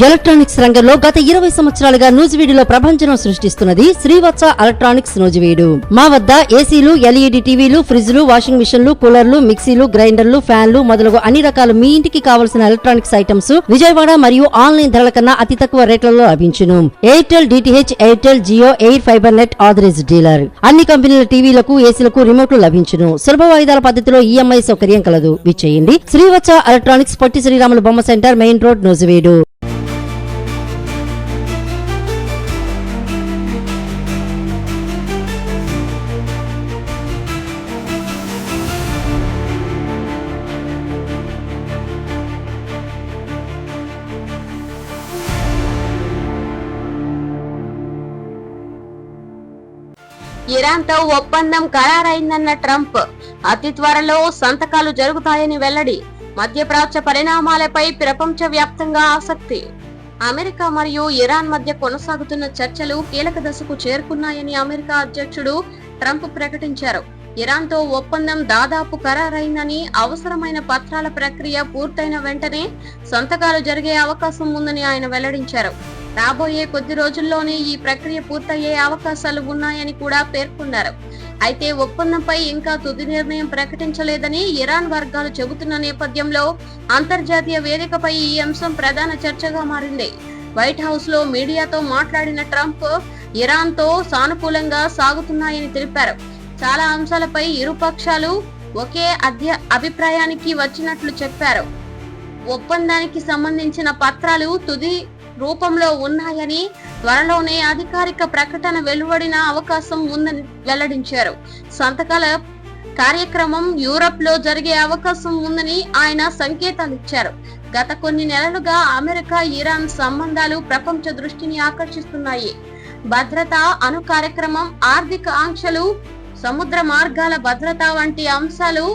Electronics రంగంలో గత 20 సంవత్సరాలుగా నూజివీడులో ప్రభంజనం సృష్టిస్తున్నది శ్రీవత్స ఎలక్ట్రానిక్స్ నూజివీడు. మా వద్ద ఏసీలు, ఎల్ఈడి టీవీలు, ఫ్రిడ్జ్లు, వాషింగ్ మిషన్లు, కూలర్లు, మిక్సీలు, గ్రైండర్లు, ఫ్యాన్లు మొదలగు అన్ని రకాల మీ ఇంటికి కావలసిన ఎలక్ట్రానిక్స్ ఐటమ్స్ విజయవాడ మరియు ఆన్లైన్ ధరల కన్నా అతి తక్కువ రేట్లలో లభించును. Airtel, DTH, Airtel, Jio, air fiber net authorised dealer. అన్ని కంపెనీల టీవీలకు, ఏసీలకు రిమోట్లు లభించును. సులభ వాయిదాల పద్ధతిలో ఈఎంఐ సౌకర్యం కలదు. విచ్చేయండి శ్రీవత్స ఎలక్ట్రానిక్స్, పొట్టి శ్రీరాములు బొమ్మ సెంటర్, మెయిన్ రోడ్, నూజివీడు. ఇరాన్తో ఒప్పందం ఖరారైందన్న ట్రంప్, అతి త్వరలో సంతకాలు జరుగుతాయని వెల్లడి. మధ్యప్రాచ్య పరిణామాలపై ప్రపంచ వ్యాప్తంగా ఆసక్తి. అమెరికా మరియు ఇరాన్ మధ్య కొనసాగుతున్న చర్చలు కీలక దశకు చేరుకున్నాయని అమెరికా అధ్యక్షుడు ట్రంప్ ప్రకటించారు. ఇరాన్తో ఒప్పందం దాదాపు ఖరారైందని, అవసరమైన పత్రాల ప్రక్రియ పూర్తయిన వెంటనే సంతకాలు జరిగే అవకాశం ఉందని ఆయన వెల్లడించారు. రాబోయే కొద్ది రోజుల్లోనే ఈ ప్రక్రియ పూర్తయ్యే అవకాశాలు ఉన్నాయని కూడా పేర్కొన్నారు. అయితే ఒప్పందంపై ఇంకా తుది నిర్ణయం ప్రకటించలేదని ఇరాన్ వర్గాలు చెబుతున్న నేపథ్యంలో అంతర్జాతీయ వేదికపై ఈ అంశం ప్రధాన చర్చగా మారింది. వైట్ హౌస్ లో మీడియాతో మాట్లాడిన ట్రంప్ ఇరాన్ తో సానుకూలంగా సాగుతున్నాయని తెలిపారు. చాలా అంశాలపై ఇరు పక్షాలు ఒకే అభిప్రాయానికి వచ్చినట్లు చెప్పారు. ఒప్పందానికి సంబంధించిన పత్రాలు తుది రూపంలో ఉన్నాయని, త్వరలోనే అధికారిక ప్రకటన వెలువడిన అవకాశం ఉందని వెల్లడించారు. సంతకాల కార్యక్రమం యూరప్ లో జరిగే అవకాశం ఉందని ఆయన సంకేతాలిచ్చారు. గత కొన్ని నెలలుగా అమెరికా ఇరాన్ సంబంధాలు ప్రపంచ దృష్టిని ఆకర్షిస్తున్నాయి. భద్రత, అణు కార్యక్రమం, ఆర్థిక ఆంక్షలు, సముద్ర మార్గాల భద్రత వంటి అంశాలు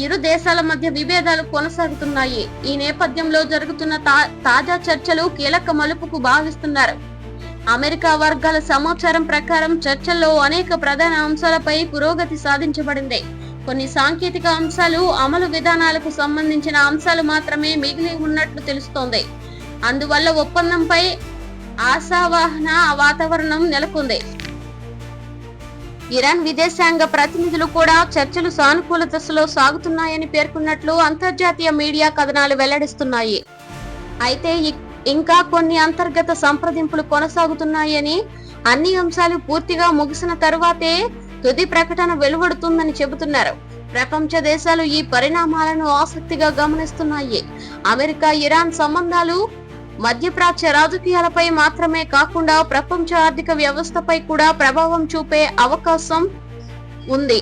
ఇరు దేశాల మధ్య విభేదాలు కొనసాగుతున్నాయి. ఈ నేపథ్యంలో జరుగుతున్న తాజా చర్చలు కీలక మలుపుకు భావిస్తున్నారు. అమెరికా వర్గాల సమాచారం ప్రకారం చర్చల్లో అనేక ప్రధాన అంశాలపై పురోగతి సాధించబడింది. కొన్ని సాంకేతిక అంశాలు, అమలు విధానాలకు సంబంధించిన అంశాలు మాత్రమే మిగిలి ఉన్నట్లు తెలుస్తోంది. అందువల్ల ఒప్పందంపై ఆశావాహన వాతావరణం నెలకొంది. ఇరాన్ విదేశాంగ ప్రతినిధులు కూడా చర్చలు సానుకూల దశలో సాగుతున్నాయని పేర్కొన్నట్లు అంతర్జాతీయ మీడియా కథనాలు వెల్లడిస్తున్నాయి. అయితే ఇంకా కొన్ని అంతర్గత సంప్రదింపులు కొనసాగుతున్నాయని, అన్ని అంశాలు పూర్తిగా ముగిసిన తరువాతే తుది ప్రకటన వెలువడుతుందని చెబుతున్నారు. ప్రపంచ దేశాలు ఈ పరిణామాలను ఆసక్తిగా గమనిస్తున్నాయి. అమెరికా ఇరాన్ సంబంధాలు మధ్యప్రాచ్య రాజకీయాలపై మాత్రమే కాకుండా ప్రపంచ ఆర్థిక వ్యవస్థపై కూడా ప్రభావం చూపే అవకాశం ఉంది.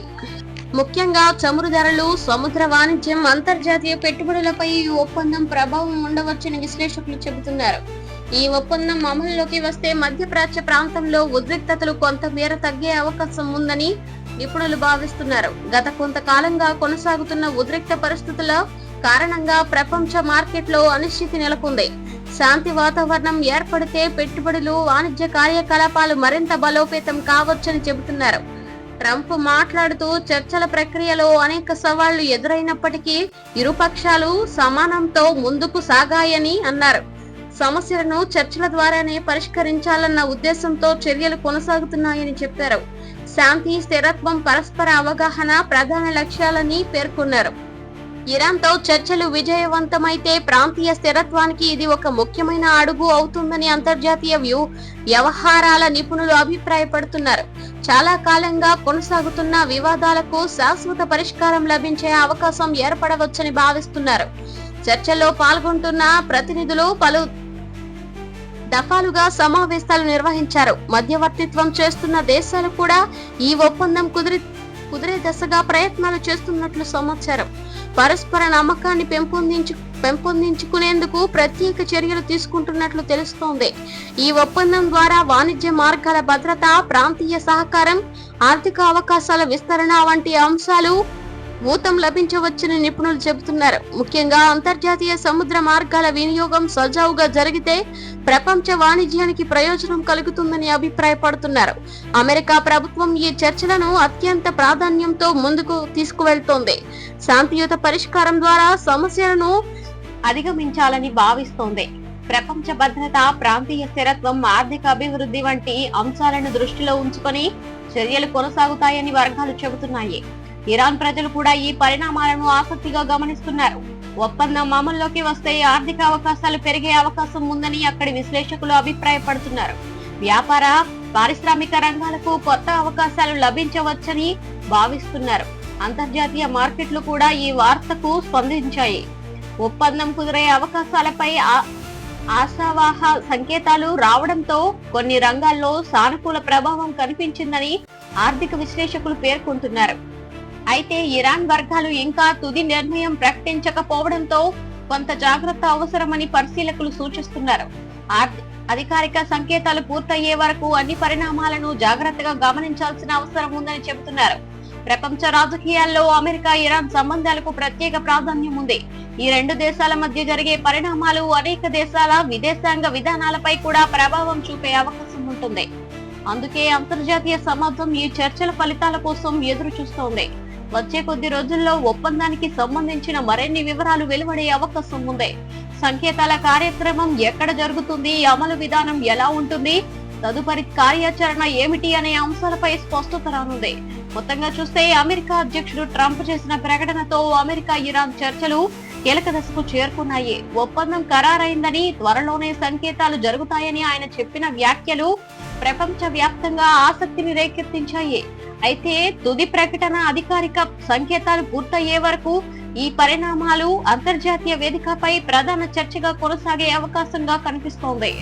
ముఖ్యంగా చమురు ధరలు, సముద్ర వాణిజ్యం, అంతర్జాతీయ పెట్టుబడులపై ఈ ఒప్పందం ప్రభావం ఉండవచ్చని విశ్లేషకులు చెబుతున్నారు. ఈ ఒప్పందం అమలులోకి వస్తే మధ్యప్రాచ్య ప్రాంతంలో ఉద్రిక్తతలు కొంతమేర తగ్గే అవకాశం ఉందని నిపుణులు భావిస్తున్నారు. గత కొంతకాలంగా కొనసాగుతున్న ఉద్రిక్త పరిస్థితుల కారణంగా ప్రపంచ మార్కెట్లో అనిశ్చితి నెలకొంది. శాంతి వాతావరణం ఏర్పడితే పెట్టుబడులు, వాణిజ్య కార్యకలాపాలు మరింత బలోపేతం కావచ్చని చెబుతున్నారు. ట్రంప్ మాట్లాడుతూ చర్చల ప్రక్రియలో అనేక సవాళ్లు ఎదురైనప్పటికీ ఇరుపక్షాలు సమానంతో ముందుకు సాగాయని అన్నారు. సమస్యలను చర్చల ద్వారానే పరిష్కరించాలన్న ఉద్దేశంతో చర్యలు కొనసాగుతున్నాయని చెప్పారు. శాంతి, స్థిరత్వం, పరస్పర అవగాహన ప్రధాన లక్ష్యాలని పేర్కొన్నారు. ఇరాన్తో చర్చలు విజయవంతమైతే ప్రాంతీయ స్థిరత్వానికి ఇది ఒక ముఖ్యమైన అడుగు అవుతుందని అంతర్జాతీయ వ్యవహారాల నిపుణులు అభిప్రాయపడుతున్నారు. చాలా కాలంగా కొనసాగుతున్న వివాదాలకు శాశ్వత పరిష్కారం లభించే అవకాశం ఏర్పడవచ్చని భావిస్తున్నారు. చర్చల్లో పాల్గొంటున్న ప్రతినిధులు పలు దఫాలుగా సమావేశాలు నిర్వహించారు. మధ్యవర్తిత్వం చేస్తున్న దేశాలు కూడా ఈ ఒప్పందం కుదిరే దశగా ప్రయత్నాలు చేస్తున్నట్లు సమాచారం. పరస్పర నమ్మకాన్ని పెంపొందించుకునేందుకు ప్రత్యేక చర్యలు తీసుకుంటున్నట్లు తెలుస్తోంది. ఈ ఒప్పందం ద్వారా వాణిజ్య మార్గాల భద్రత, ప్రాంతీయ సహకారం, ఆర్థిక అవకాశాల విస్తరణ వంటి అంశాలు ఊతం లభించవచ్చని నిపుణులు చెబుతున్నారు. ముఖ్యంగా అంతర్జాతీయ సముద్ర మార్గాల వినియోగం సజావుగా జరిగితే ప్రపంచ వాణిజ్యానికి ప్రయోజనం కలుగుతుందని అభిప్రాయపడుతున్నారు. అమెరికా ప్రభుత్వం ఈ చర్చలను అత్యంత ప్రాధాన్యంతో ముందుకు తీసుకువెళ్తోంది. శాంతియుత పరిష్కారం ద్వారా సమస్యలను అధిగమించాలని భావిస్తోంది. ప్రపంచ భద్రత, ప్రాంతీయ స్థిరత్వం, ఆర్థిక అభివృద్ధి వంటి అంశాలను దృష్టిలో ఉంచుకొని చర్యలు కొనసాగుతాయని వర్గాలు చెబుతున్నాయి. ఇరాన్ ప్రజలు కూడా ఈ పరిణామాలను ఆసక్తిగా గమనిస్తున్నారు. ఒప్పందం అమల్లోకి వస్తే ఆర్థిక అవకాశాలు పెరిగే అవకాశం ఉందని అక్కడి విశ్లేషకులు అభిప్రాయపడుతున్నారు. వ్యాపార, పారిశ్రామిక రంగాలకు కొత్త అవకాశాలు లభించవచ్చని భావిస్తున్నారు. అంతర్జాతీయ మార్కెట్లు కూడా ఈ వార్తకు స్పందించాయి. ఒప్పందం కుదిరే అవకాశాలపై ఆశావాహ సంకేతాలు రావడంతో కొన్ని రంగాల్లో సానుకూల ప్రభావం కనిపించిందని ఆర్థిక విశ్లేషకులు పేర్కొంటున్నారు. అయితే ఇరాన్ వర్గాలు ఇంకా తుది నిర్ణయం ప్రకటించకపోవడంతో కొంత జాగ్రత్త అవసరమని పరిశీలకులు సూచిస్తున్నారు. అధికారిక సంకేతాలు పూర్తయ్యే వరకు అన్ని పరిణామాలను జాగ్రత్తగా గమనించాల్సిన అవసరం ఉందని చెబుతున్నారు. ప్రపంచ రాజకీయాల్లో అమెరికా, ఇరాన్ సంబంధాలకు ప్రత్యేక ప్రాధాన్యం ఉంది. ఈ రెండు దేశాల మధ్య జరిగే పరిణామాలు అనేక దేశాల విదేశాంగ విధానాలపై కూడా ప్రభావం చూపే అవకాశం ఉంటుంది. అందుకే అంతర్జాతీయ సమాజం ఈ చర్చల ఫలితాల కోసం ఎదురు చూస్తోంది. వచ్చే కొద్ది రోజుల్లో ఒప్పందానికి సంబంధించిన మరిన్ని వివరాలు వెలువడే అవకాశం ఉంది. సంకేతాల కార్యక్రమం ఎక్కడ జరుగుతుంది, అమలు విధానం ఎలా ఉంటుంది, తదుపరి కార్యాచరణ ఏమిటి అనే అంశాలపై స్పష్టత రానుంది. మొత్తంగా చూస్తే అమెరికా అధ్యక్షుడు ట్రంప్ చేసిన ప్రకటనతో అమెరికా, ఇరాన్ చర్చలు కీలక దశకు చేరుకున్నాయి. ఒప్పందం ఖరారైందని, త్వరలోనే సంకేతాలు జరుగుతాయని ఆయన చెప్పిన వ్యాఖ్యలు ప్రపంచ వ్యాప్తంగా ఆసక్తిని రేకెత్తించాయి. అయితే తుది ప్రకటన, అధికారిక సంకేతాలు పూర్తయ్యే వరకు ఈ పరిణామాలు అంతర్జాతీయ వేదికపై ప్రధాన చర్చగా కొనసాగే అవకాశంగా కనిపిస్తోంది.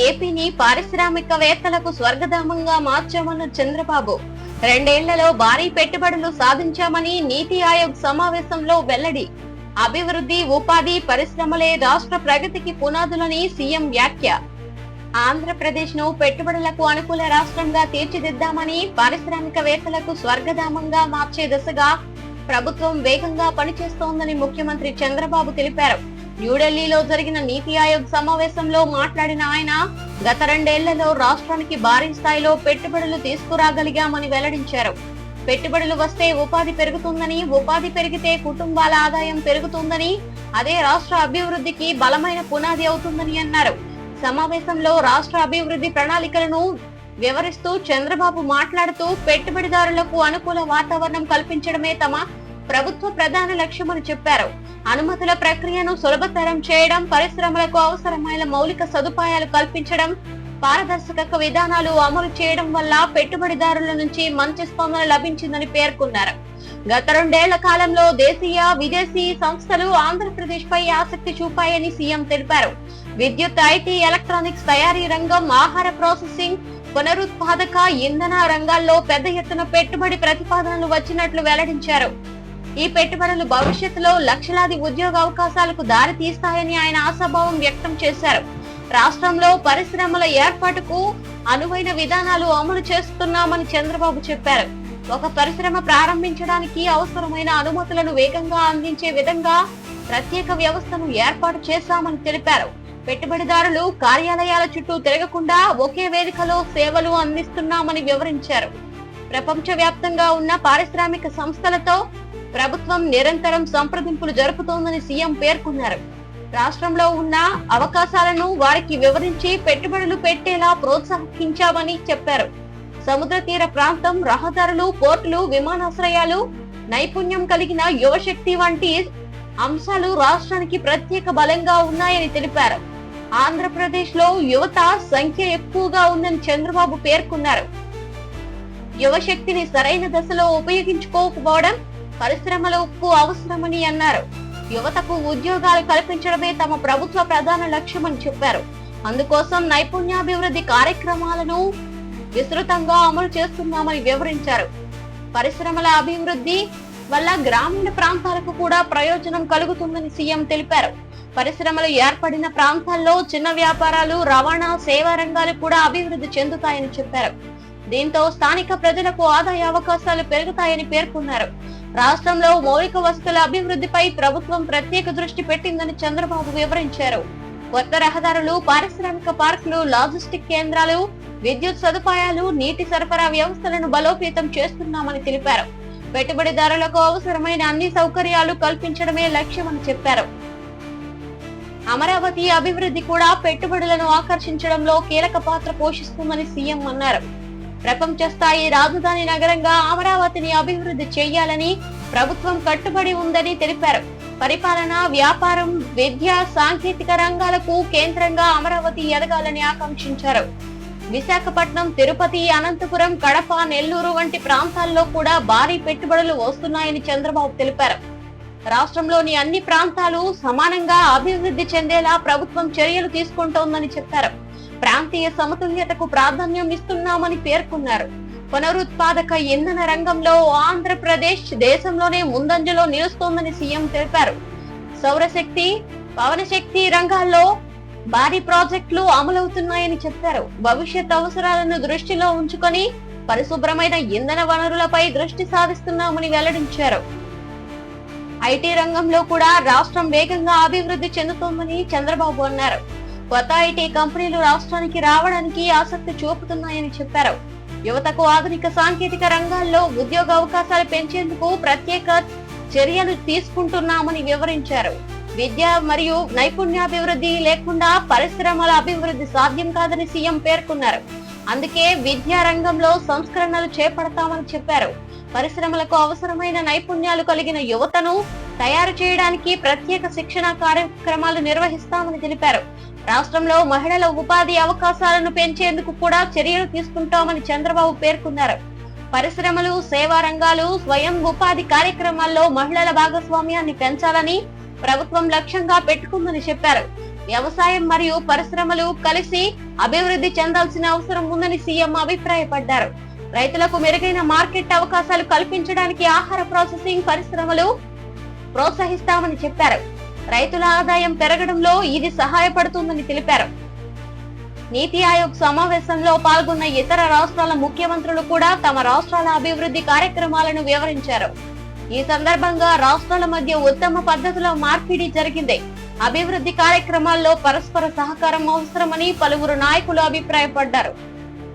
ఏపీని పారిశ్రామికవేత్తలకు స్వర్గధామంగా మార్చామన్న చంద్రబాబు 2 ఏళ్లలో భారీ పెట్టుబడులు సాధించామని నీతి ఆయోగ్ సమావేశంలో వెల్లడి. అభివృద్ధి, ఉపాధి, పరిశ్రమలే రాష్ట్ర ప్రగతికి పునాదులని సీఎం వ్యాఖ్య. ఆంధ్రప్రదేశ్ ను పెట్టుబడులకు అనుకూల రాష్ట్రంగా తీర్చిదిద్దామని, పారిశ్రామికవేత్తలకు స్వర్గధామంగా మార్చే దిశగా ప్రభుత్వం వేగంగా పనిచేస్తోందని ముఖ్యమంత్రి చంద్రబాబు తెలిపారు. న్యూఢిల్లీలో జరిగిన నీతి ఆయోగ్ సమావేశంలో మాట్లాడిన ఆయన గత 2 ఏళ్లలో రాష్ట్రానికి భారీ స్థాయిలో పెట్టుబడులు తీసుకురాగలిగామని వెల్లడించారు. పెట్టుబడులు వస్తే ఉపాధి పెరుగుతుందని, ఉపాధి పెరిగితే కుటుంబాల ఆదాయం పెరుగుతుందని, అదే రాష్ట్ర అభివృద్ధికి బలమైన పునాది అవుతుందని అన్నారు. సమావేశంలో రాష్ట్ర అభివృద్ధి ప్రణాళికలను వివరిస్తూ చంద్రబాబు మాట్లాడుతూ పెట్టుబడిదారులకు అనుకూల వాతావరణం కల్పించడమే తమ ప్రభుత్వ ప్రధాన లక్ష్యమని చెప్పారు. అనుమతుల ప్రక్రియను సులభతరం చేయడం, పరిశ్రమలకు అవసరమైన మౌలిక సదుపాయాలు కల్పించడం, పారదర్శక విధానాలు అమలు చేయడం వల్ల పెట్టుబడిదారుల నుంచి మంచి స్పందన లభించిందని పేర్కొన్నారు. గత 2 ఏళ్ల కాలంలో దేశీయ, విదేశీ సంస్థలు ఆంధ్రప్రదేశ్ పై ఆసక్తి చూపాయని సీఎం తెలిపారు. విద్యుత్, ఐటీ, ఎలక్ట్రానిక్స్ తయారీ రంగం, ఆహార ప్రాసెసింగ్, పునరుత్పాదక ఇంధన రంగాల్లో పెద్ద ఎత్తున పెట్టుబడి ప్రతిపాదనలు వచ్చినట్లు వెల్లడించారు. ఈ పెట్టుబడులు భవిష్యత్తులో లక్షలాది ఉద్యోగ అవకాశాలకు దారి తీస్తాయని ఆయన ఆశాభావం వ్యక్తం చేశారు. రాష్ట్రంలో పరిశ్రమల ఏర్పాటుకు అనువైన విధానాలు అమలు చేస్తున్నామని చంద్రబాబు చెప్పారు. ఒక పరిశ్రమ ప్రారంభించడానికి అవసరమైన అనుమతులను వేగంగా అందించే విధంగా ప్రత్యేక వ్యవస్థను ఏర్పాటు చేశామని తెలిపారు. పెట్టుబడిదారులు కార్యాలయాల చుట్టూ తిరగకుండా ఒకే వేదికలో సేవలు అందిస్తున్నామని వివరించారు. ప్రపంచ వ్యాప్తంగా ఉన్న పారిశ్రామిక సంస్థలతో ప్రభుత్వం నిరంతరం సంప్రదింపులు జరుపుతోందని సీఎం పేర్కొన్నారు. రాష్ట్రంలో ఉన్న అవకాశాలను వారికి వివరించి పెట్టుబడులు పెట్టేలా ప్రోత్సహించామని చెప్పారు. సముద్ర తీర ప్రాంతం, రహదారులు, పోర్టులు, విమానాశ్రయాలు, నైపుణ్యం కలిగిన యువశక్తి వంటి అంశాలు రాష్ట్రానికి ప్రత్యేక బలంగా ఉన్నాయని తెలిపారు. ఆంధ్రప్రదేశ్ లో యువత సంఖ్య ఎక్కువగా ఉందని చంద్రబాబు పేర్కొన్నారు. యువశక్తిని సరైన దశలో ఉపయోగించుకోకపోవడం పరిశ్రమలకు అవసరమని అన్నారు. యువతకు ఉద్యోగాలు కల్పించడమే తమ ప్రభుత్వ ప్రధాన లక్ష్యమని చెప్పారు. అందుకోసం నైపుణ్యాభివృద్ధి కార్యక్రమాలను విస్తృతంగా అమలు చేస్తున్నామని వివరించారు. పరిశ్రమల అభివృద్ధి వల్ల గ్రామీణ ప్రాంతాలకు కూడా ప్రయోజనం కలుగుతుందని సీఎం తెలిపారు. పరిశ్రమలు ఏర్పడిన ప్రాంతాల్లో చిన్న వ్యాపారాలు, రవాణా, సేవా రంగాలు కూడా అభివృద్ధి చెందుతాయని చెప్పారు. దీంతో స్థానిక ప్రజలకు ఆదాయ అవకాశాలు పెరుగుతాయని పేర్కొన్నారు. రాష్ట్రంలో మౌలిక వసతుల అభివృద్ధిపై ప్రభుత్వం ప్రత్యేక దృష్టి పెట్టిందని చంద్రబాబు వివరించారు. కొత్త రహదారులు, పారిశ్రామిక పార్కులు, లాజిస్టిక్ కేంద్రాలు, విద్యుత్ సదుపాయాలు, నీటి సరఫరా వ్యవస్థలను బలోపేతం చేస్తున్నామని తెలిపారు. పెట్టుబడిదారులకు అవసరమైన అన్ని సౌకర్యాలు కల్పించడమే లక్ష్యమని చెప్పారు. అమరావతి అభివృద్ధి కూడా పెట్టుబడులను ఆకర్షించడంలో కీలక పాత్ర పోషిస్తుందని సీఎం అన్నారు. ప్రపంచ స్థాయి రాజధాని నగరంగా అమరావతిని అభివృద్ధి చేయాలని ప్రభుత్వం కట్టుబడి ఉందని తెలిపారు. పరిపాలన, వ్యాపారం, విద్య, సాంకేతిక రంగాలకు కేంద్రంగా అమరావతి ఎదగాలని ఆకాంక్షించారు. విశాఖపట్నం, తిరుపతి, అనంతపురం, కడప, నెల్లూరు వంటి ప్రాంతాల్లో కూడా భారీ పెట్టుబడులు వస్తున్నాయని చంద్రబాబు తెలిపారు. రాష్ట్రంలోని అన్ని ప్రాంతాలు సమానంగా అభివృద్ధి చెందేలా ప్రభుత్వం చర్యలు తీసుకుంటోందని చెప్పారు. ప్రాంతీయ సమతుల్యతకు ప్రాధాన్యం ఇస్తున్నామని పేర్కొన్నారు. పునరుత్పాదక ఇంధన రంగంలో ఆంధ్రప్రదేశ్ దేశంలోనే ముందంజలో నిలుస్తోందని సీఎం తెలిపారు. సౌరశక్తి, పవనశక్తి రంగాల్లో భారీ ప్రాజెక్టులు అమలవుతున్నాయని చెప్పారు. భవిష్యత్ అవసరాలను దృష్టిలో ఉంచుకొని పరిశుభ్రమైన ఇంధన వనరులపై దృష్టి సాధిస్తున్నామని వెల్లడించారు. ఐటీ రంగంలో కూడా రాష్ట్రం వేగంగా అభివృద్ధి చెందుతోందని చంద్రబాబు అన్నారు. కొత్త ఐటీ కంపెనీలు రాష్ట్రానికి రావడానికి ఆసక్తి చూపుతున్నాయని చెప్పారు. యువతకు ఆధునిక సాంకేతిక రంగాల్లో ఉద్యోగ అవకాశాలు పెంచేందుకు ప్రత్యేక చర్యలు తీసుకుంటున్నామని వివరించారు. విద్య మరియు నైపుణ్యాభివృద్ధి లేకుండా పరిశ్రమల అభివృద్ధి సాధ్యం కాదని సీఎం పేర్కొన్నారు. అందుకే విద్యా రంగంలో సంస్కరణలు చేపడతామని చెప్పారు. పరిశ్రమలకు అవసరమైన నైపుణ్యాలు కలిగిన యువతను తయారు చేయడానికి ప్రత్యేక శిక్షణ కార్యక్రమాలు నిర్వహిస్తామని తెలిపారు. రాష్ట్రంలో మహిళల ఉపాధి అవకాశాలను పెంచేందుకు కూడా చర్యలు తీసుకుంటామని చంద్రబాబు పేర్కొన్నారు. పరిశ్రమలు, సేవా రంగాలు, స్వయం ఉపాధి కార్యక్రమాల్లో మహిళల భాగస్వామ్యాన్ని పెంచాలని ప్రభుత్వం లక్ష్యంగా పెట్టుకుందని చెప్పారు. వ్యవసాయం మరియు పరిశ్రమలు కలిసి అభివృద్ధి చెందాల్సిన అవసరం ఉందని సీఎం అభిప్రాయపడ్డారు. రైతులకు మెరుగైన మార్కెట్ అవకాశాలు కల్పించడానికి ఆహార ప్రాసెసింగ్ పరిశ్రమలు ప్రోత్సహిస్తామని చెప్పారు. రైతుల ఆదాయం పెరగడంలో ఇది సహాయపడుతుందని తెలిపారు. నీతి ఆయోగ్ సమావేశంలో పాల్గొన్న ఇతర రాష్ట్రాల ముఖ్యమంత్రులు కూడా తమ రాష్ట్రాల అభివృద్ధి కార్యక్రమాలను వివరించారు. ఈ సందర్భంగా రాష్ట్రాల మధ్య ఉత్తమ పద్ధతిలో మార్పిడి జరిగింది. అభివృద్ధి కార్యక్రమాల్లో పరస్పర సహకారం అవసరమని పలువురు నాయకులు అభిప్రాయపడ్డారు.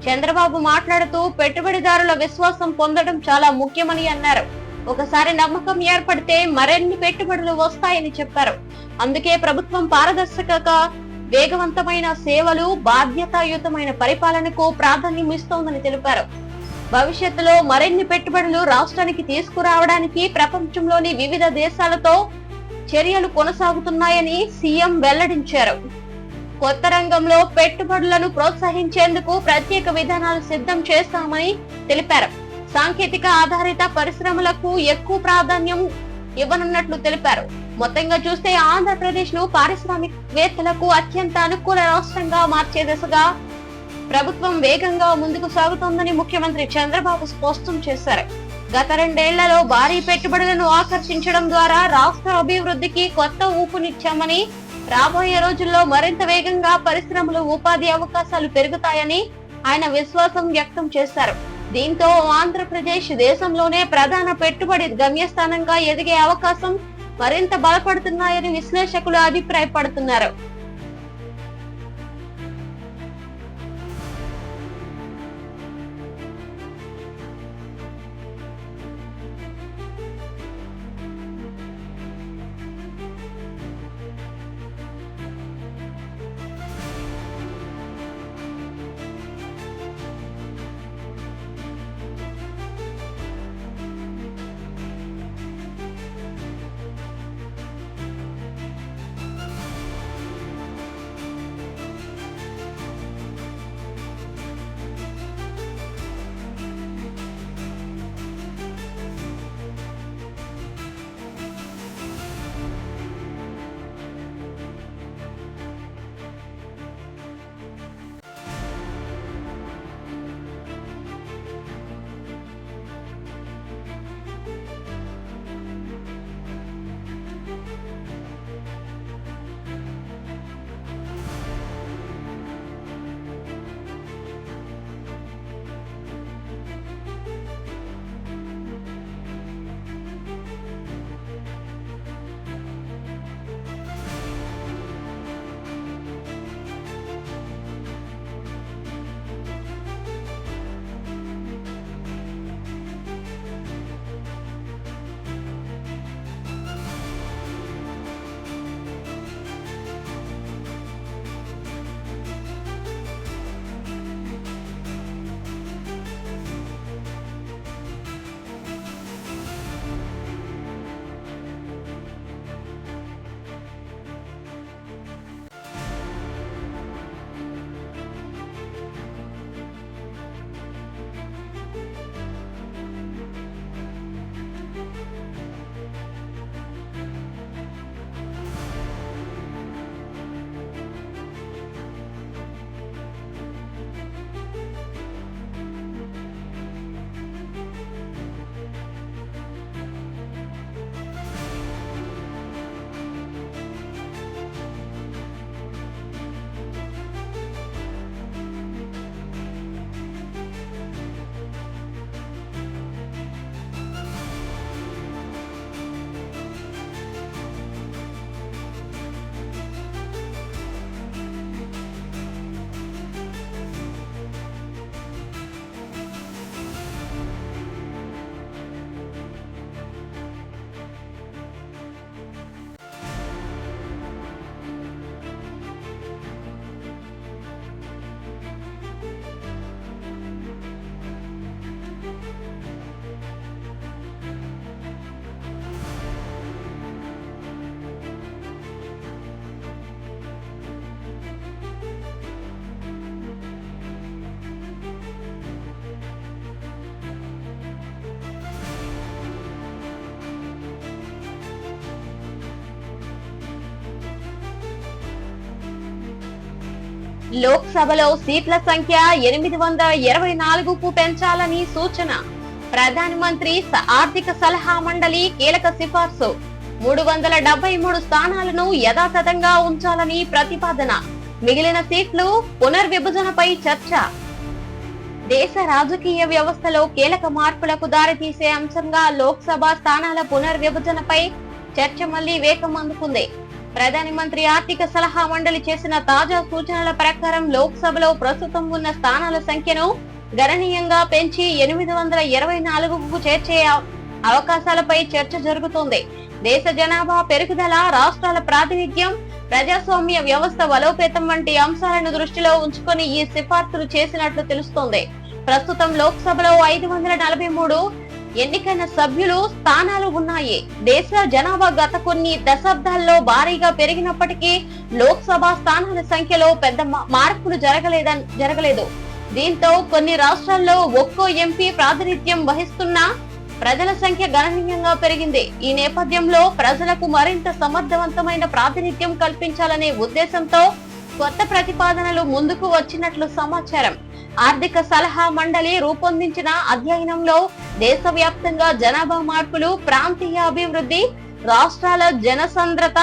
చంద్రబాబు మాట్లాడుతూ పెట్టుబడిదారుల విశ్వాసం పొందడం చాలా ముఖ్యమని అన్నారు. ఒకసారి నమ్మకం ఏర్పడితే మరిన్ని పెట్టుబడులు వస్తాయని చెప్పారు. అందుకే ప్రభుత్వం పారదర్శక, వేగవంతమైన సేవలు, బాధ్యతాయుతమైన పరిపాలనకు ప్రాధాన్యం ఇస్తోందని తెలిపారు. భవిష్యత్తులో మరిన్ని పెట్టుబడులు రాష్ట్రానికి తీసుకురావడానికి ప్రపంచంలోని వివిధ దేశాలతో చర్యలు కొనసాగుతున్నాయని సీఎం వెల్లడించారు. కొత్త రంగంలో పెట్టుబడులను ప్రోత్సహించేందుకు ప్రత్యేక విధానాలు సిద్ధం చేస్తామని తెలిపారు. సాంకేతిక ఆధారిత పరిశ్రమలకు ఎక్కువ ప్రాధాన్యం ఇవ్వనున్నట్లు తెలిపారు. మొత్తంగా చూస్తే ఆంధ్రప్రదేశ్ ను పారిశ్రామికవేత్తలకు అత్యంత అనుకూల రాష్ట్రంగా మార్చే దిశగా ప్రభుత్వం వేగంగా ముందుకు సాగుతోందని ముఖ్యమంత్రి చంద్రబాబు స్పష్టం చేశారు. గత 2 ఏళ్లలో భారీ పెట్టుబడులను ఆకర్షించడం ద్వారా రాష్ట్ర అభివృద్ధికి కొత్త ఊపునిచ్చామని, రాబోయే రోజుల్లో మరింత వేగంగా పరిశ్రమలు, ఉపాధి అవకాశాలు పెరుగుతాయని ఆయన విశ్వాసం వ్యక్తం చేశారు. దీంతో ఆంధ్రప్రదేశ్ దేశంలోనే ప్రధాన పెట్టుబడి గమ్యస్థానంగా ఎదిగే అవకాశం మరింత బలపడుతున్నాయని విశ్లేషకులు అభిప్రాయపడుతున్నారు. లోక్సభలో సీట్ల సంఖ్య 824కు పెంచాలని సూచన. ప్రధానమంత్రి ఆర్థిక సలహా మండలి కీలక సిఫార్సు. 373 స్థానాలను యథాతథంగా ఉంచాలని ప్రతిపాదన. మిగిలిన సీట్లు పునర్విభజనపై చర్చ. దేశ రాజకీయ వ్యవస్థలో కీలక మార్పులకు దారితీసే అంశంగా లోక్సభ స్థానాల పునర్విభజనపై చర్చ మళ్లీ వేగం అందుకుంది. ప్రధానమంత్రి ఆర్థిక సలహా మండలి చేసిన తాజా సూచనల ప్రకారం లోక్సభలో ప్రస్తుతం ఉన్న స్థానాల సంఖ్యను గణనీయంగా పెంచి 824కు చేర్చే అవకాశాలపై చర్చ జరుగుతోంది. దేశ జనాభా పెరుగుదల, రాష్ట్రాల ప్రాతినిధ్యం, ప్రజాస్వామ్య వ్యవస్థ బలోపేతం వంటి అంశాలను దృష్టిలో ఉంచుకొని ఈ సిఫార్సులు చేసినట్లు తెలుస్తోంది. ప్రస్తుతం లోక్సభలో 543 ఎన్నికైన సభ్యులు స్థానాలు ఉన్నాయి. దేశ జనాభా గత కొన్ని దశాబ్దాల్లో భారీగా పెరిగినప్పటికీ లోక్సభ స్థానాల సంఖ్యలో పెద్ద మార్పులు జరగలేదు. దీంతో కొన్ని రాష్ట్రాల్లో ఒక్కో ఎంపీ ప్రాతినిధ్యం వహిస్తున్న ప్రజల సంఖ్య గణనీయంగా పెరిగింది. ఈ నేపథ్యంలో ప్రజలకు మరింత సమర్థవంతమైన ప్రాతినిధ్యం కల్పించాలనే ఉద్దేశంతో కొత్త ప్రతిపాదనలు ముందుకు వచ్చినట్లు సమాచారం. ఆర్థిక సలహా మండలి రూపొందించిన అధ్యయనంలో దేశవ్యాప్తంగా జనాభా మార్పులు, ప్రాంతీయ అభివృద్ధి, రాష్ట్రాల జనసాంద్రత,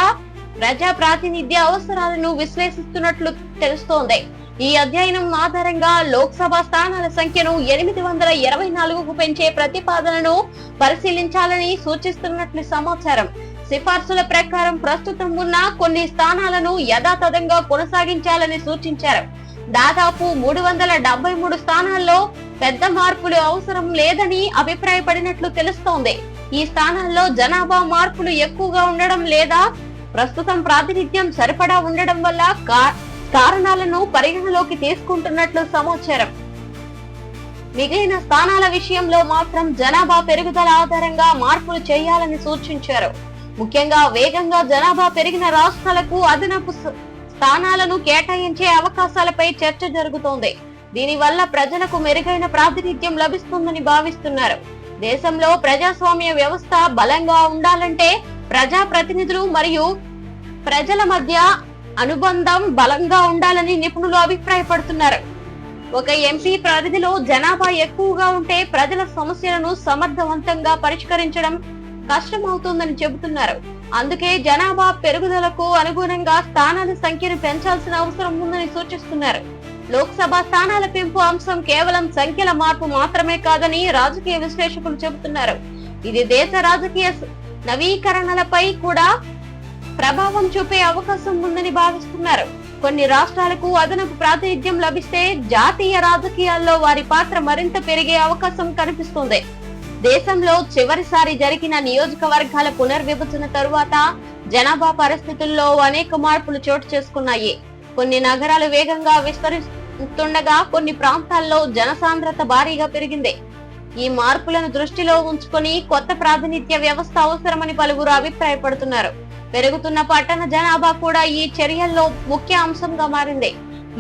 ప్రజా ప్రాతినిధ్య అవసరాలను విశ్లేషిస్తున్నట్లు తెలుస్తోంది. ఈ అధ్యయనం ఆధారంగా లోక్సభ స్థానాల సంఖ్యను 824కు పెంచే ప్రతిపాదనను పరిశీలించాలని సూచిస్తున్నట్లు సమాచారం. సిఫార్సుల ప్రకారం ప్రస్తుతం ఉన్న కొన్ని స్థానాలను యథాతథంగా కొనసాగించాలని సూచించారు. దాదాపు 373 స్థానాల్లో పెద్ద మార్పులు అవసరం లేదని అభిప్రాయపడినట్లు తెలుస్తోంది. ఈ స్థానాల్లో జనాభా మార్పులు ఎక్కువగా ఉండడం లేదా ప్రస్తుతం ప్రాతినిధ్యం సరిపడా ఉండడం వల్ల కారణాలను పరిగణలోకి తీసుకుంటున్నట్లు సమాచారం. మిగిలిన స్థానాల విషయంలో మాత్రం జనాభా పెరుగుదల ఆధారంగా మార్పులు చేయాలని సూచించారు. ముఖ్యంగా వేగంగా జనాభా పెరిగిన రాష్ట్రాలకు అదనపు స్థానాలను కేటాయించే అవకాశాలపై చర్చ జరుగుతోంది. దీనివల్ల ప్రజలకు మెరుగైన ప్రాతినిధ్యం లభిస్తుందని భావిస్తున్నారు. దేశంలో ప్రజాస్వామ్య వ్యవస్థ బలంగా ఉండాలంటే ప్రజా ప్రతినిధులు మరియు ప్రజల మధ్య అనుబంధం బలంగా ఉండాలని నిపుణులు అభిప్రాయపడుతున్నారు. ఒక ఎంపీ పరిధిలో జనాభా ఎక్కువగా ఉంటే ప్రజల సమస్యలను సమర్థవంతంగా పరిష్కరించడం కష్టమవుతుందని చెబుతున్నారు. అందుకే జనాభా పెరుగుదలకు అనుగుణంగా స్థానాల సంఖ్యను పెంచాల్సిన అవసరం ఉందని సూచిస్తున్నారు. లోక్సభ స్థానాల పెంపు అంశం కేవలం సంఖ్యల మార్పు మాత్రమే కాదని రాజకీయ విశ్లేషకులు చెబుతున్నారు. ఇది దేశ రాజకీయ నవీకరణలపై కూడా ప్రభావం చూపే అవకాశం ఉందని భావిస్తున్నారు. కొన్ని రాష్ట్రాలకు అదనపు ప్రాతినిధ్యం లభిస్తే జాతీయ రాజకీయాల్లో వారి పాత్ర మరింత పెరిగే అవకాశం కనిపిస్తుంది. దేశంలో చివరిసారి జరిగిన నియోజకవర్గాల పునర్విభజన తరువాత జనాభా పరిస్థితుల్లో అనేక మార్పులు చోటు చేసుకున్నాయి. కొన్ని నగరాలు వేగంగా విస్తరిస్తుండగా కొన్ని ప్రాంతాల్లో జనసాంద్రత భారీగా పెరిగింది. ఈ మార్పులను దృష్టిలో ఉంచుకొని కొత్త ప్రాతినిధ్య వ్యవస్థ అవసరమని పలువురు అభిప్రాయపడుతున్నారు. పెరుగుతున్న పట్టణ జనాభా కూడా ఈ చర్యల్లో ముఖ్య అంశంగా మారింది.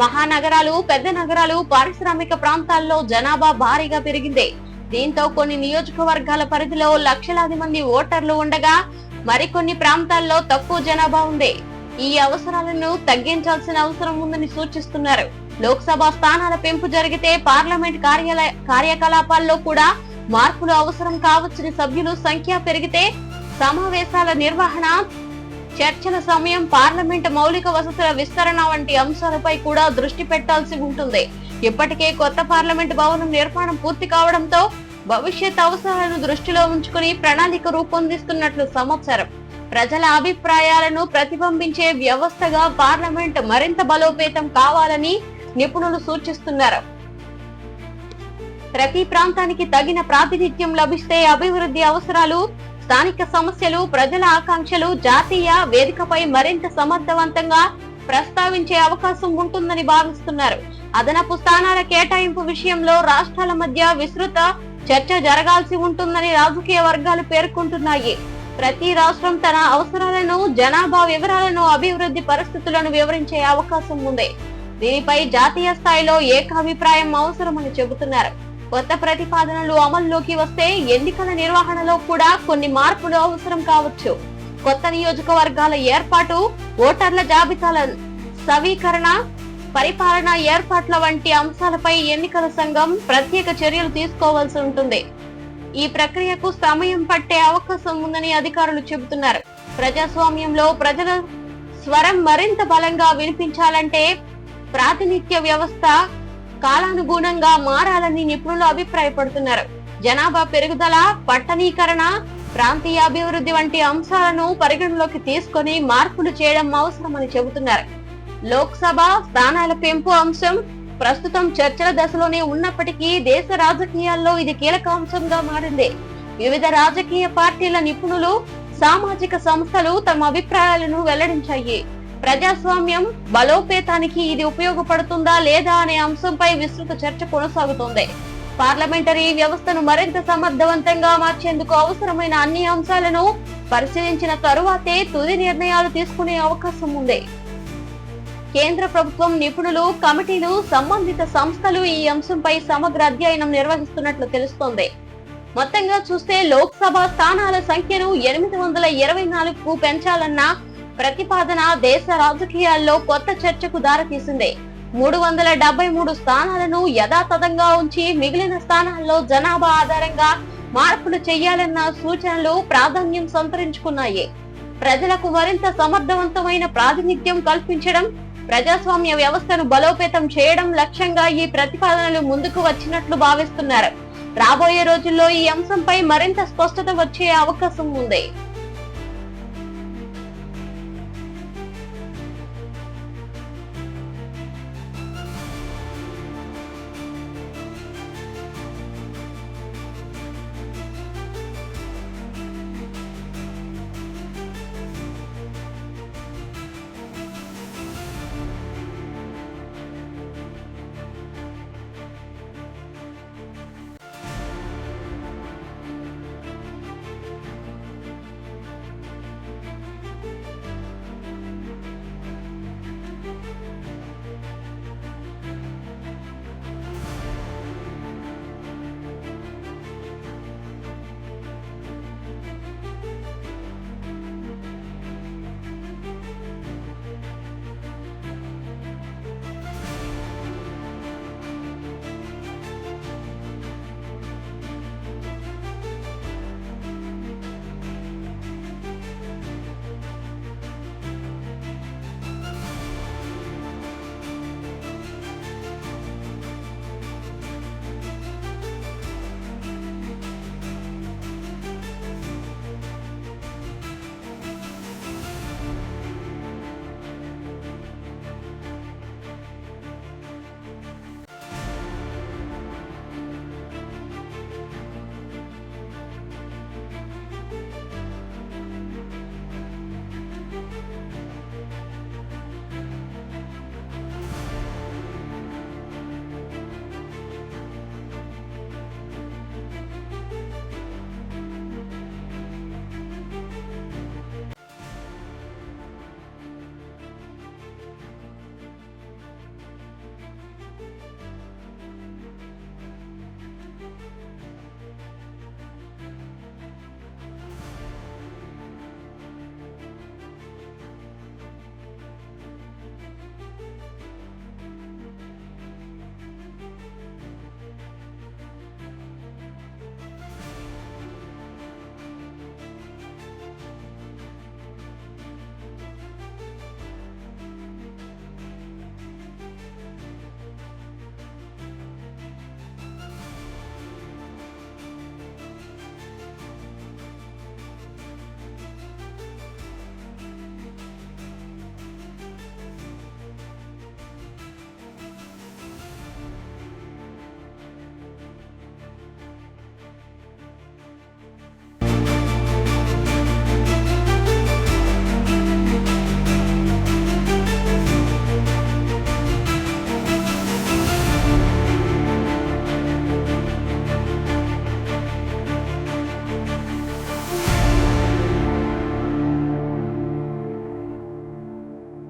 మహానగరాలు, పెద్ద నగరాలు, పారిశ్రామిక ప్రాంతాల్లో జనాభా భారీగా పెరిగింది. దీంతో కొన్ని నియోజకవర్గాల పరిధిలో లక్షలాది మంది ఓటర్లు ఉండగా మరికొన్ని ప్రాంతాల్లో తక్కువ జనాభా ఉంది. ఈ అవసరాలను తగ్గించాల్సిన అవసరం ఉందని సూచిస్తున్నారు. లోక్సభ స్థానాల పెంపు జరిగితే పార్లమెంట్ కార్యకలాపాల్లో కూడా మార్పులు అవసరం కావచ్చని, సభ్యుల సంఖ్య పెరిగితే సమావేశాల నిర్వహణ, చర్చల సమయం, పార్లమెంట్ మౌలిక వసతుల విస్తరణ వంటి అంశాలపై కూడా దృష్టి పెట్టాల్సి ఉంటుంది. ఇప్పటికే కొత్త పార్లమెంట్ భవనం నిర్మాణం పూర్తి కావడంతో భవిష్యత్ అవసరాలను దృష్టిలో ఉంచుకుని ప్రణాళిక రూపొందిస్తున్నట్లు సమాచారం. ప్రజల అభిప్రాయాలను ప్రతిబింబించే వ్యవస్థగా పార్లమెంట్ మరింత బలోపేతం కావాలని నిపుణులు సూచిస్తున్నారు. ప్రతి ప్రాంతానికి తగిన ప్రాతినిధ్యం లభిస్తే అభివృద్ధి అవసరాలు, స్థానిక సమస్యలు, ప్రజల ఆకాంక్షలు జాతీయ వేదికపై మరింత సమర్థవంతంగా ప్రస్తావించే అవకాశం ఉంటుందని భావిస్తున్నారు. అదనపు స్థానాల కేటాయింపు విషయంలో రాష్ట్రాల మధ్య విస్తృత చర్చ జరగాల్సి ఉంటుందని రాజకీయ వర్గాలు పేర్కొంటున్నాయి. ప్రతి రాష్ట్రం తన అవసరాలను, జనాభా వివరాలను, అభివృద్ధి పరిస్థితులను వివరించే అవకాశం ఉంది. దీనిపై జాతీయ స్థాయిలో ఏకాభిప్రాయం అవసరమని చెబుతున్నారు. కొత్త ప్రతిపాదనలు అమల్లోకి వస్తే ఎన్నికల నిర్వహణలో కూడా కొన్ని మార్పులు అవసరం కావచ్చు. కొత్త నియోజకవర్గాల ఏర్పాటు, ఓటర్ల జాబితాల సవీకరణ, పరిపాలన ఏర్పాట్ల వంటి అంశాలపై ఎన్నికల సంఘం ప్రత్యేక చర్యలు తీసుకోవాల్సి ఉంటుంది. ఈ ప్రక్రియకు సమయం పట్టే అవకాశం ఉందని అధికారులు చెబుతున్నారు. ప్రజాస్వామ్యంలో ప్రజల స్వరం మరింత బలంగా వినిపించాలంటే ప్రాతినిధ్య వ్యవస్థ కాలానుగుణంగా మారాలని నిపుణులు అభిప్రాయపడుతున్నారు. జనాభా పెరుగుదల, పట్టణీకరణ, ప్రాంతీయ అభివృద్ధి వంటి అంశాలను పరిగణలోకి తీసుకొని మార్పులు చేయడం అవసరమని చెబుతున్నారు. లోక్సభ స్థానాల పెంపు అంశం ప్రస్తుతం చర్చల దశలోనే ఉన్నప్పటికీ దేశ రాజకీయాల్లో ఇది కీలక అంశంగా మారింది. వివిధ రాజకీయ పార్టీల నిపుణులు, సామాజిక సంస్థలు తమ అభిప్రాయాలను వెల్లడించాయి. ప్రజాస్వామ్యం బలోపేతానికి ఇది ఉపయోగపడుతుందా లేదా అనే అంశంపై విస్తృత చర్చ కొనసాగుతోంది. పార్లమెంటరీ వ్యవస్థను మరింత సమర్థవంతంగా మార్చేందుకు అవసరమైన అన్ని అంశాలను పరిశీలించిన తరువాతే తుది నిర్ణయాలు తీసుకునే అవకాశం ఉంది. కేంద్ర ప్రభుత్వం నిపుణులు, కమిటీలు, సంబంధిత సంస్థలు ఈ అంశంపై సమగ్ర అధ్యయనం నిర్వహిస్తున్నట్లు తెలుస్తోంది. మొత్తంగా చూస్తే లోక్సభ స్థానాల సంఖ్యను 824కు పెంచాలన్న ప్రతిపాదన దేశ రాజకీయాల్లో కొత్త చర్చకు దారితీసింది. 373 స్థానాలను యథాతథంగా ఉంచి మిగిలిన స్థానాల్లో జనాభా ఆధారంగా మార్పులు చేయాలన్న సూచనలు ప్రాధాన్యం సంతరించుకున్నాయి. ప్రజలకు మరింత సమర్థవంతమైన ప్రాతినిధ్యం కల్పించడం, ప్రజాస్వామ్య వ్యవస్థను బలోపేతం చేయడం లక్ష్యంగా ఈ ప్రతిపాదనలు ముందుకు వచ్చినట్లు భావిస్తున్నారు. రాబోయే రోజుల్లో ఈ అంశంపై మరింత స్పష్టత వచ్చే అవకాశం ఉంది.